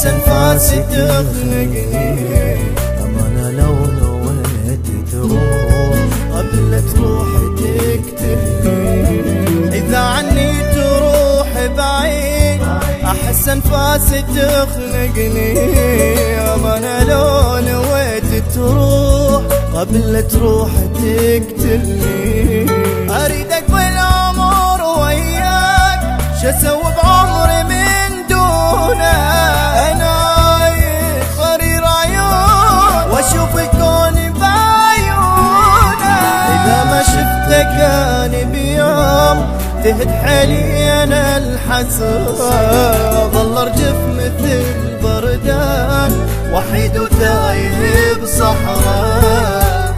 أحسن فاس تخنقني. أمانة لو نويت تروح قبل تروح تقتلني. إذا عني تروح بعيد أحسن فاس تخنقني. أمانة لو نويت تروح قبل تروح تقتلني. أريدك بالعمر وياك شسوي بعمري من دونه. أنا صرير عيون واشوف الكون بعيونه. إذا ما شفتك أنا بيوم تهد حالي أنا الحسرة. ظل أرجف مثل بردان وحيد وتايه بصحراء.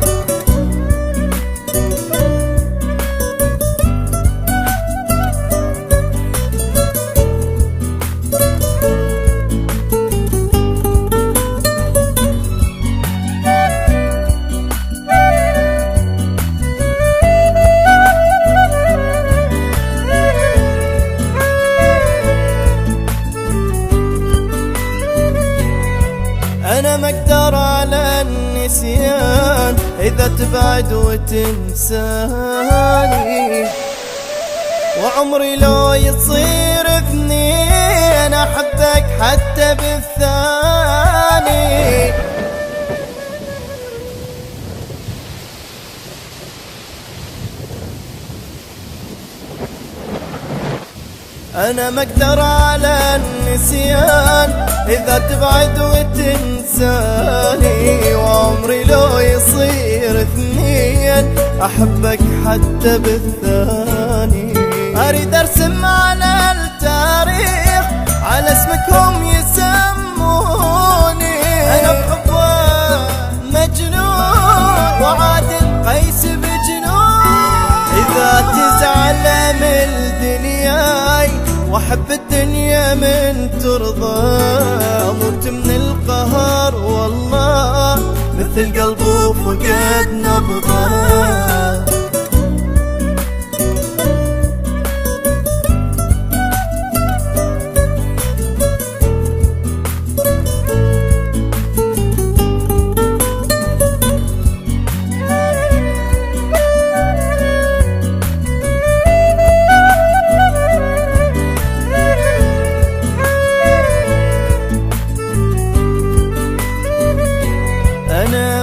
أنا ما أقدر على النسيان إذا تبعد وتنساني. وعمري لو يصير اثنين أحبك حتى بالثاني. أنا ما أقدر على النسيان إذا تبعد وتنساني. وعمري لو يصير اثنين أحبك حتى بالثاني. أريد أرسم على التاريخ على اسمك هم يسموني. أنا بحبك مجنون وعادل قيس بجنون. إذا تزعل من دنياي واحب الدنيا من ترضى. اموت من القهر والله مثل قلبه فقد نبضه.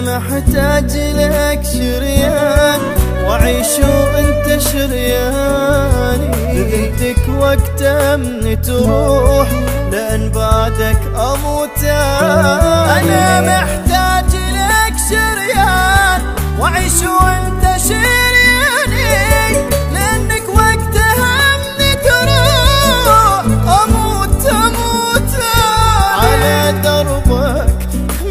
محتاج لك شريان وعيش وانت شرياني. بنتك وقت من تروح لأن بعدك أموت. أنا محتاج لك شريان وعيش وانت شرياني. لأنك وقتها من تروح أموت على دربك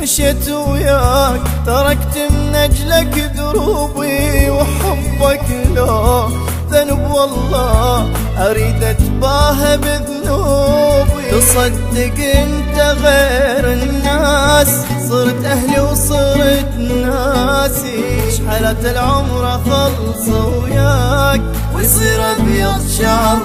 مشيت وياك. تركت من أجلك دروبي وحبك له ذنب والله أريد أتباهى بذنوبي. تصدق أنت غير الناس صرت أهلي وصرت ناسي. شحالات العمر أخلص وياك ويصير أبيض شعر